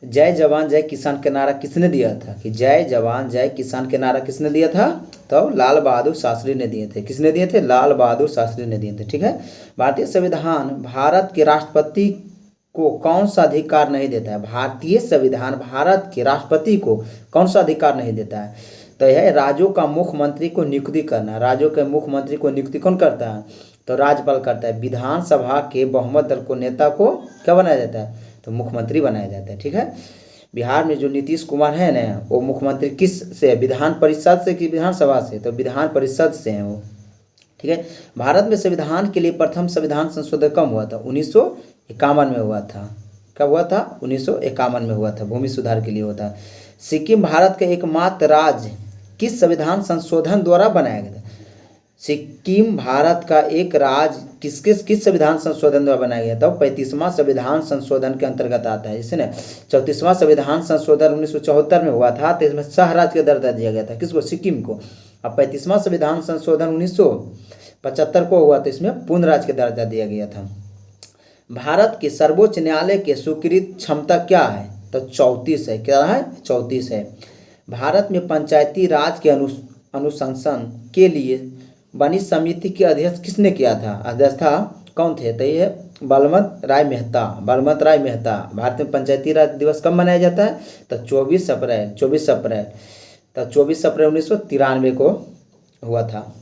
जय जवान जय किसान का नारा किसने दिया था? कि जय जवान जय किसान का नारा किसने दिया था? तो लाल बहादुर शास्त्री ने दिए थे। किसने दिए थे? लाल बहादुर शास्त्री ने दिए थे। ठीक है। भारतीय संविधान भारत के राष्ट्रपति को कौन सा अधिकार नहीं देता है? भारतीय संविधान भारत के राष्ट्रपति को कौन सा अधिकार नहीं देता है? तो यह राज्यों का मुख्यमंत्री को नियुक्ति करना। राज्यों के मुख्यमंत्री को नियुक्ति कौन करता है? तो राज्यपाल करता है। विधानसभा के बहुमत दल को नेता को क्या बनाया जाता है? तो मुख्यमंत्री बनाया जाता है। ठीक है। बिहार में जो नीतीश कुमार है ना, वो मुख्यमंत्री किस से? विधान परिषद से कि विधानसभा से? तो विधान परिषद से हैं वो। ठीक है। भारत में संविधान के लिए प्रथम संविधान संशोधन कब हुआ था? 1951 में हुआ था। कब हुआ था? 1951 में हुआ था। भूमि सुधार के लिए हुआ था। सिक्किम भारत का एकमात्र राज्य किस संविधान संशोधन द्वारा बनाया गया था? सिक्किम भारत का एक राज्य किस संविधान संशोधन द्वारा बनाया गया था? 35वां संविधान संशोधन के अंतर्गत आता है। इसने 34वां संविधान संशोधन 1974 में हुआ था, तो इसमें सह राज्य का दर्जा दिया गया था। किसको? सिक्किम को। अब 35वां संविधान संशोधन 1975 को हुआ, तो इसमें पूर्ण राज्य का दर्जा दिया गया था। भारत के सर्वोच्च न्यायालय के स्वीकृत क्षमता क्या है? तो 34 है। क्या है? 34 है। भारत में पंचायती राज के अनुशंसन के लिए बनी समिति के अध्यक्ष किसने किया था? अध्यक्ष था कौन थे? तो ये बलवंत राय मेहता। बलवंत राय मेहता। भारत में पंचायती राज दिवस कब मनाया जाता है? तो 24 अप्रैल। तो 24 अप्रैल 1993 को हुआ था।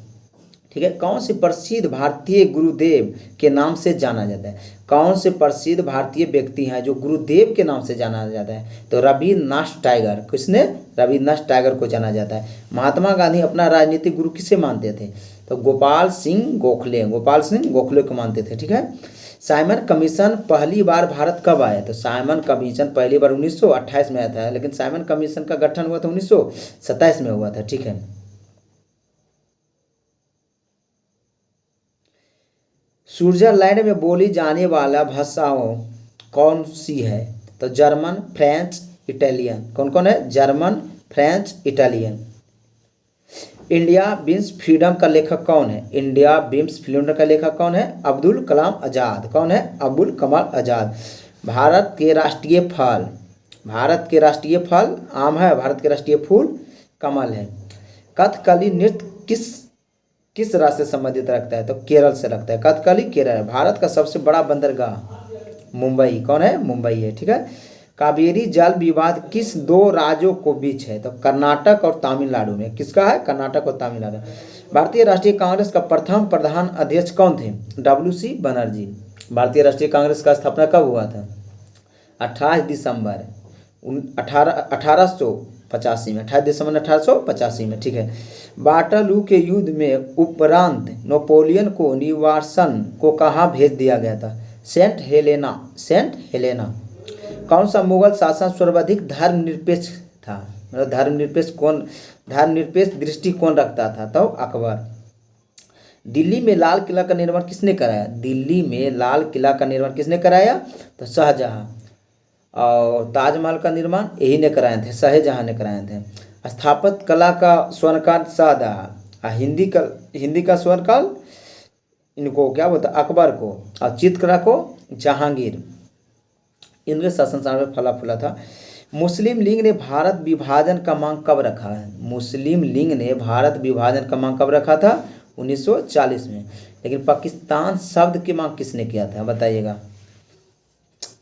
ठीक है। कौन से प्रसिद्ध भारतीय गुरुदेव के नाम से जाना जाता है? कौन से प्रसिद्ध भारतीय व्यक्ति हैं जो गुरुदेव के नाम से जाना जाता है? तो रविन्द्रनाथ टैगोर। किसने? रविन्द्रनाथ टैगोर को जाना जाता है। महात्मा गांधी अपना राजनीतिक गुरु किसे मानते थे? तो गोपाल सिंह गोखले। गोपाल सिंह गोखले को मानते थे। ठीक है। साइमन कमीशन पहली बार भारत कब आया? तो साइमन कमीशन पहली बार 1928 में आया था, लेकिन साइमन कमीशन का गठन हुआ था 1927 में हुआ था। ठीक है। स्विट्जरलैंड में बोली जाने वाला भाषाओं कौन सी है? तो जर्मन, फ्रेंच, इटालियन। कौन कौन है? German, French, Italian. India beams freedom का लेखक कौन है? इंडिया बीम्स फ्रीडम का लेखक कौन है? अब्दुल कलाम आज़ाद। कौन है? अब्दुल कलाम आज़ाद। भारत के राष्ट्रीय फल? भारत के राष्ट्रीय फल आम है। भारत के राष्ट्रीय फूल कमल है। कथकली नृत्य किस राज्य से संबंधित रखता है? तो केरल से रखता है। कथकली केरल है। भारत का सबसे बड़ा बंदरगाह मुंबई। कौन है? मुंबई है। ठीक है। कावेरी जल विवाद किस दो राज्यों को बीच है? तो कर्नाटक और तमिलनाडु में। किसका है? कर्नाटक और तमिलनाडु। भारतीय राष्ट्रीय कांग्रेस का प्रथम प्रधान अध्यक्ष कौन थे? WC बनर्जी। भारतीय राष्ट्रीय कांग्रेस का स्थापना कब हुआ था? 28 दिसंबर 1885 में। 28 दिसंबर 1885 में। ठीक है। वाटरलू के युद्ध में उपरांत नेपोलियन को निवासन को कहाँ भेज दिया गया था? Saint Helena. Saint Helena. कौन सा मुगल शासन सर्वाधिक धर्मनिरपेक्ष था? मतलब धर्मनिरपेक्ष दृष्टिकोण रखता था? तो अकबर। दिल्ली में लाल किला का निर्माण किसने कराया? दिल्ली में लाल किला का निर्माण किसने कराया? तो शाहजहां। और ताजमहल का निर्माण यही ने कराए थे, शाहजहां ने कराए थे। स्थापत्य कला का स्वर्णकाल शाहजहां। हिंदी का स्वर्णकाल इनको क्या बोलता? अकबर को। और चित्रकला को जहांगीर। इनके शासन काल में फला फूला था। मुस्लिम लीग ने भारत विभाजन का मांग कब रखा है? मुस्लिम लीग ने भारत विभाजन का मांग कब रखा था? 1940 में। लेकिन पाकिस्तान शब्द की मांग किसने किया था? बताइएगा।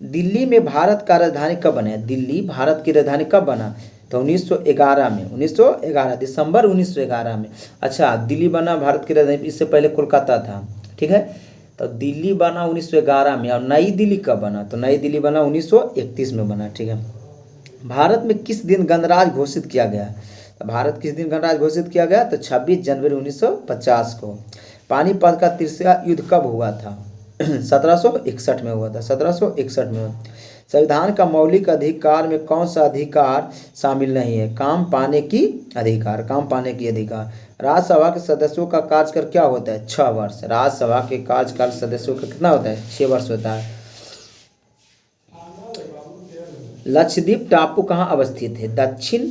दिल्ली में भारत का राजधानी कब बना? दिल्ली भारत की राजधानी कब बना? तो 1911 में। 1911 दिसंबर 1911 में। अच्छा, दिल्ली बना भारत की राजधानी, इससे पहले कोलकाता था। ठीक है। तो दिल्ली बना 1911 में। और नई दिल्ली कब बना? तो नई दिल्ली बना 1931 में बना। ठीक है। भारत में किस दिन गणराज्य घोषित किया गया? तो भारत किस दिन गणराज्य घोषित किया गया? तो 26 जनवरी 1950 को। पानीपत का तीसरा युद्ध कब हुआ था? 1761 में हुआ था। 1761 में। संविधान का मौलिक अधिकार में कौन सा अधिकार शामिल नहीं है? काम पाने की अधिकार। काम पाने की अधिकार। राज्यसभा के सदस्यों का कार्यकाल क्या होता है? 6 वर्ष। राज्यसभा के कार्यकाल सदस्यों का कितना होता है? 6 वर्ष होता है। लक्षद्वीप टापू कहाँ अवस्थित है? दक्षिण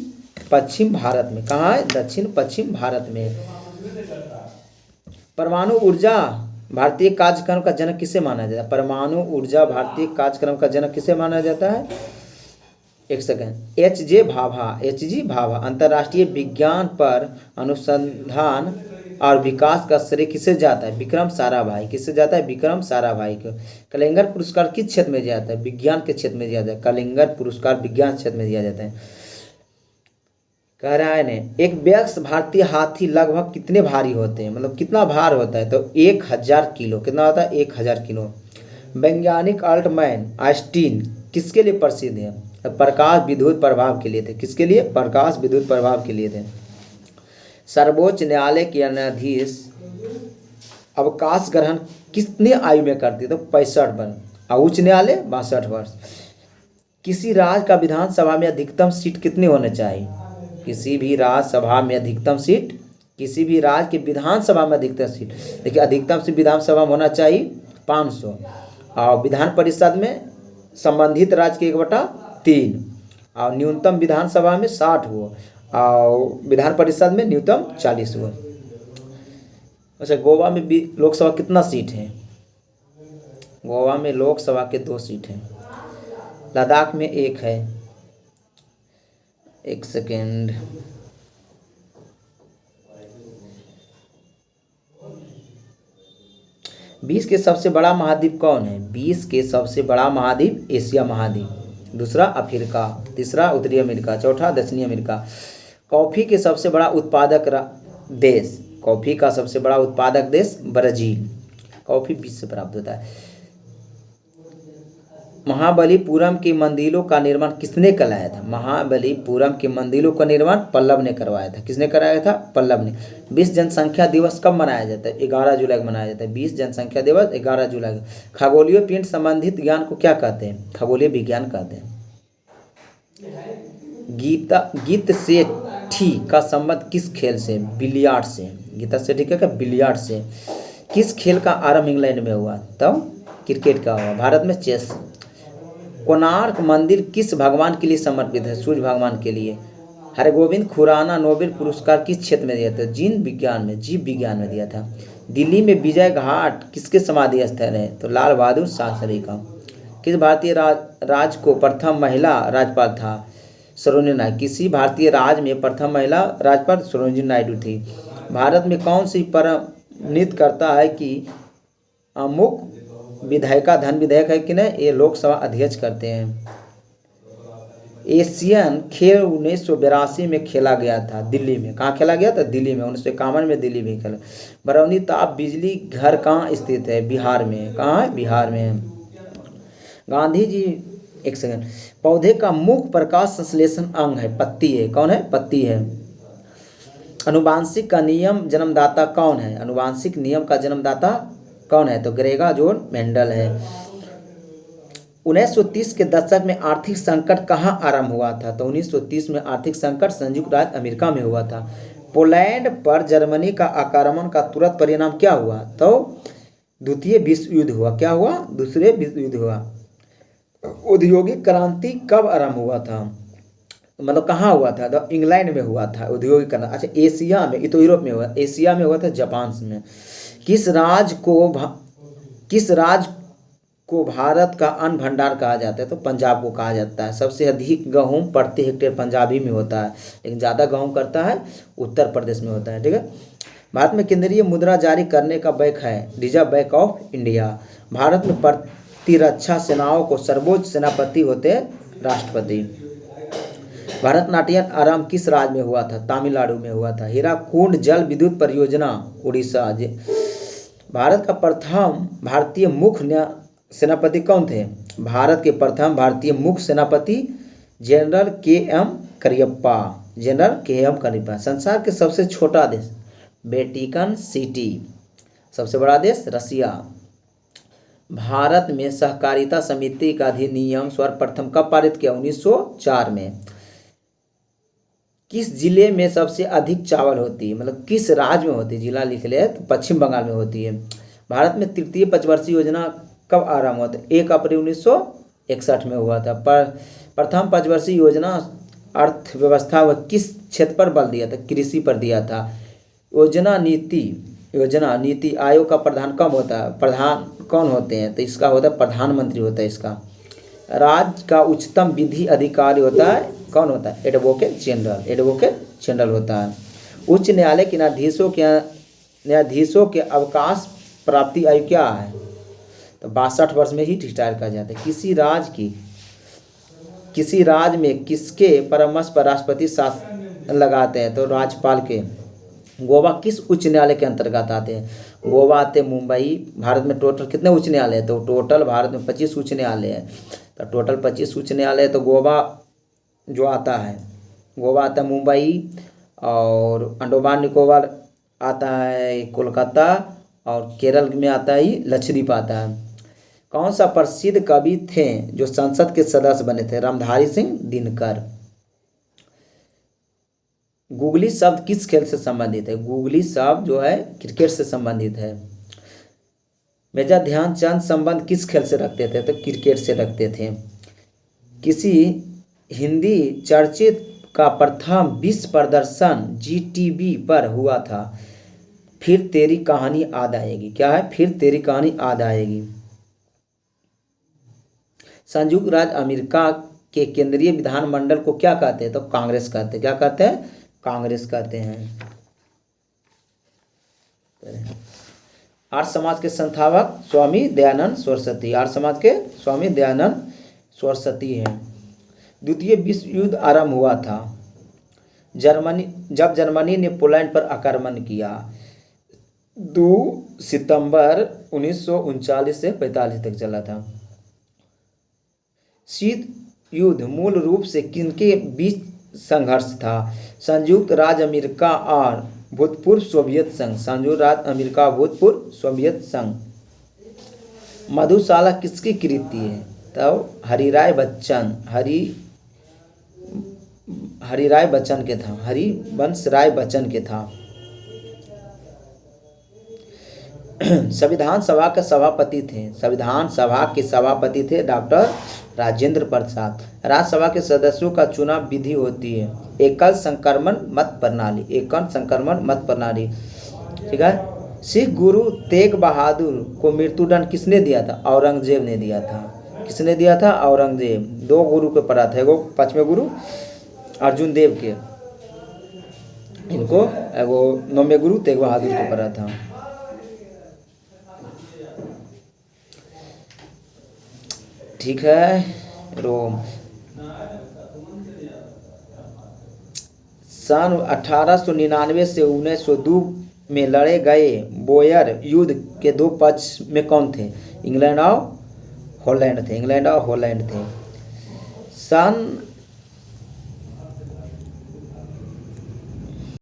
पश्चिम भारत में। कहाँ है? दक्षिण पश्चिम भारत में। परमाणु ऊर्जा भारतीय कार्यक्रम का जनक किसे माना जाता है? परमाणु ऊर्जा भारतीय कार्यक्रम का जनक किसे माना जाता है? एक सेकेंड, एच जी भाभा अंतर्राष्ट्रीय विज्ञान पर अनुसंधान और विकास का श्रेय किसे जाता है? विक्रम साराभाई। किससे जाता है? विक्रम साराभाई को। कलिंगर पुरस्कार किस क्षेत्र में दिया जाता है? विज्ञान के क्षेत्र में दिया जाता है। कलिंगर पुरस्कार विज्ञान क्षेत्र में दिया जाता है। कह रहा है ने, एक वयस्क भारतीय हाथी लगभग कितने भारी होते हैं, मतलब कितना भार होता है? तो 1000 किलो। कितना होता है? 1000 किलो। वैज्ञानिक अल्बर्ट आइंस्टीन किसके लिए प्रसिद्ध है? प्रकाश विद्युत प्रभाव के लिए थे। किसके लिए? प्रकाश विद्युत प्रभाव के लिए थे। सर्वोच्च न्यायालय के न्यायाधीश अवकाश ग्रहण कितने आयु में करती? तो 65 वर्ष। और उच्च न्यायालय 62 वर्ष। किसी राज्य का विधानसभा में अधिकतम सीट कितनी होने चाहिए? किसी भी राज्यसभा में अधिकतम सीट, किसी भी राज्य की विधानसभा में अधिकतम सीट, देखिए अधिकतम सीट विधानसभा में होना चाहिए 500, और विधान परिषद में संबंधित राज्य के 1/3, और न्यूनतम विधानसभा में 60 हो, और विधान परिषद में न्यूनतम 40 हो। अच्छा, गोवा में भी लोकसभा कितना सीट है? गोवा में लोकसभा के 2 सीट हैं। लद्दाख में 1 है। एक सेकेंड, विश्व के सबसे बड़ा महाद्वीप कौन है? विश्व के सबसे बड़ा महाद्वीप एशिया महाद्वीप। दूसरा अफ्रीका, तीसरा उत्तरी अमेरिका, चौथा दक्षिणी अमेरिका। कॉफ़ी के सबसे बड़ा उत्पादक देश, कॉफ़ी का सबसे बड़ा उत्पादक देश ब्राज़ील। कॉफ़ी विश्व से प्राप्त होता है। महाबलीपुरम के मंदिरों का निर्माण किसने कराया था? महाबलीपुरम के मंदिरों का निर्माण पल्लव ने करवाया था। किसने कराया था? पल्लव ने। विश्व जनसंख्या दिवस कब मनाया जाता है? 11 जुलाई को मनाया जाता है। विश्व जनसंख्या दिवस 11 जुलाई। खगोलीय पिंड संबंधित ज्ञान को क्या कहते हैं? खगोलीय विज्ञान कहते हैं। गीत सेठी का संबंध किस खेल से? बिलियर्ड से। गीता सेठी का बिलियर्ड से। किस खेल का आरंभ इंग्लैंड में हुआ? तो क्रिकेट का हुआ। भारत में चेस। कोणार्क मंदिर किस भगवान के लिए समर्पित है? सूर्य भगवान के लिए। हरगोविंद खुराना नोबेल पुरस्कार किस क्षेत्र में दिया था? जीव विज्ञान में दिया था। दिल्ली में विजय घाट किसके समाधि स्थल है? तो लाल बहादुर शास्त्री का। किस भारतीय राज्य को प्रथम महिला राज्यपाल था? सरोजिनी नायडू। किसी भारतीय राज्य में प्रथम महिला राज्यपाल सरोजिनी नायडू थी। भारत में कौन सी परिणित करता है कि अमुक विधायिका धन विधेयक है कि नहीं? ये लोकसभा अध्यक्ष करते हैं। एशियन खेल 1982 में खेला गया था दिल्ली में। कहाँ खेला गया था? दिल्ली में। 1951 में दिल्ली में खेला। बरौनी ताप बिजली घर कहाँ स्थित है? बिहार में। कहाँ है? बिहार में। गांधी जी, एक सेकंड, पौधे का मुख्य प्रकाश संश्लेषण अंग है? पत्ती है। कौन है? पत्ती है। अनुवांशिक का नियम जन्मदाता कौन है? अनुवांशिक नियम का जन्मदाता कौन है? तो ग्रेगर जॉन मेंडल है। 1930 के दशक में आर्थिक संकट कहाँ आरंभ हुआ था? तो 1930 में आर्थिक संकट संयुक्त राज्य अमेरिका में हुआ था। पोलैंड पर जर्मनी का आक्रमण का तुरंत परिणाम क्या हुआ? तो द्वितीय विश्व युद्ध हुआ। क्या हुआ? दूसरे विश्व युद्ध हुआ। औद्योगिक क्रांति कब आरंभ हुआ था? मतलब कहाँ हुआ था? तो इंग्लैंड में हुआ था औद्योगिक क्रांति। अच्छा, एशिया में, ये तो यूरोप में हुआ। एशिया में हुआ था जापान में। किस राज्य को भारत का अन्न भंडार कहा जाता है? तो पंजाब को कहा जाता है। सबसे अधिक गेहूँ प्रति हेक्टेयर पंजाबी में होता है, लेकिन ज़्यादा गेहूँ करता है उत्तर प्रदेश में होता है। ठीक है। भारत में केंद्रीय मुद्रा जारी करने का बैंक है reserve bank of India. Bharat में प्रतिरक्षा सेनाओं को सर्वोच्च सेनापति होते हैं राष्ट्रपति। भारतनाट्यम आरंभ किस राज्य में हुआ था? तमिलनाडु में हुआ था। हीराकुंड जल विद्युत परियोजना उड़ीसा। भारत का प्रथम भारतीय मुख्य सेनापति कौन थे? भारत के प्रथम भारतीय मुख्य सेनापति general KM. Cariappa. General KM. Cariappa. संसार के सबसे छोटा देश वेटिकन सिटी। सबसे बड़ा देश रसिया। भारत में सहकारिता समिति का अधिनियम सर्वप्रथम कब पारित किया? 1904 में। किस जिले में सबसे अधिक चावल होती है? मतलब किस राज्य में होती है? जिला लिख ले तो पश्चिम बंगाल में होती है। भारत में तृतीय पंचवर्षीय योजना कब आरंभ हुआ था? 1 अप्रैल 1961 में हुआ था। प्रथम पंचवर्षीय योजना अर्थव्यवस्था व किस क्षेत्र पर बल दिया था? कृषि पर दिया था। योजना नीति आयोग का प्रधान कब होता है? प्रधान कौन होते हैं? तो इसका होता है प्रधानमंत्री होता है इसका। राज्य का उच्चतम विधि अधिकारी होता है, कौन होता है? Advocate general. एडवोकेट जनरल होता है। उच्च न्यायालय के न्यायाधीशों के अवकाश प्राप्ति आयु क्या है? तो 62 वर्ष में ही रिटायर कर जाते हैं। किसी राज्य में किसके परामर्श पर राष्ट्रपति शासन लगाते हैं? तो राज्यपाल के। गोवा किस उच्च न्यायालय के अंतर्गत आते हैं? गोवा आते मुंबई। भारत में टोटल कितने उच्च न्यायालय हैं? तो टोटल भारत में 25 उच्च न्यायालय है। तो टोटल 25 उच्च न्यायालय। तो गोवा जो आता है, गोवा आता है मुंबई, और अंडमान निकोबार आता है कोलकाता, और केरल में आता है लक्षद्वीप आता है। कौन सा प्रसिद्ध कवि थे जो संसद के सदस्य बने थे? रामधारी सिंह दिनकर। गूगली शब्द किस खेल से संबंधित है? गूगली शब्द जो है क्रिकेट से संबंधित है। मेजर ध्यानचंद संबंध किस खेल से रखते थे? तो क्रिकेट से रखते थे। किसी हिंदी चर्चित का प्रथम विश्व प्रदर्शन GTV पर हुआ था? फिर तेरी कहानी याद आएगी। क्या है? फिर तेरी कहानी याद आएगी। संयुक्त राज्य अमेरिका के केंद्रीय विधानमंडल को क्या कहते हैं? तो कांग्रेस कहते हैं। क्या कहते हैं? कांग्रेस कहते हैं। आर्य समाज के संस्थापक स्वामी दयानंद सरस्वती। आर्य समाज के स्वामी दयानंद सरस्वती हैं। द्वितीय विश्व युद्ध आरंभ हुआ था जब जर्मनी ने पोलैंड पर आक्रमण किया। 2 सितंबर 1939 से 45 तक चला था। शीत युद्ध मूल रूप से किनके बीच संघर्ष था? संयुक्त राज्य अमेरिका और भूतपूर्व सोवियत संघ। संयुक्त राज्य अमेरिका, भूतपूर्व सोवियत संघ। मधुशाला किसकी कृति है? तो हरिराय बच्चन। हरिराय बच्चन के था। हरिवंश राय बच्चन के था। संविधान सभा के सभापति थे। संविधान सभा के सभापति थे डॉक्टर राजेंद्र प्रसाद। राज्यसभा के सदस्यों का चुनाव विधि होती है एकल संक्रमण मत प्रणाली। एकल संक्रमण मत प्रणाली। ठीक है। सिख गुरु तेग बहादुर को मृत्युदंड किसने दिया था? औरंगजेब ने दिया था। किसने दिया था? औरंगजेब। 2 गुरु के पड़ा था। एगो 5वें गुरु अर्जुन देव के, इनको एगो 9वें गुरु तेग बहादुर को पड़ा था। ठीक है। रोम सन 1899 से 1902 में लड़े गए बोयर युद्ध के 2 पक्ष में कौन थे? इंग्लैंड और हॉलैंड थे। इंग्लैंड और हॉलैंड थे। सन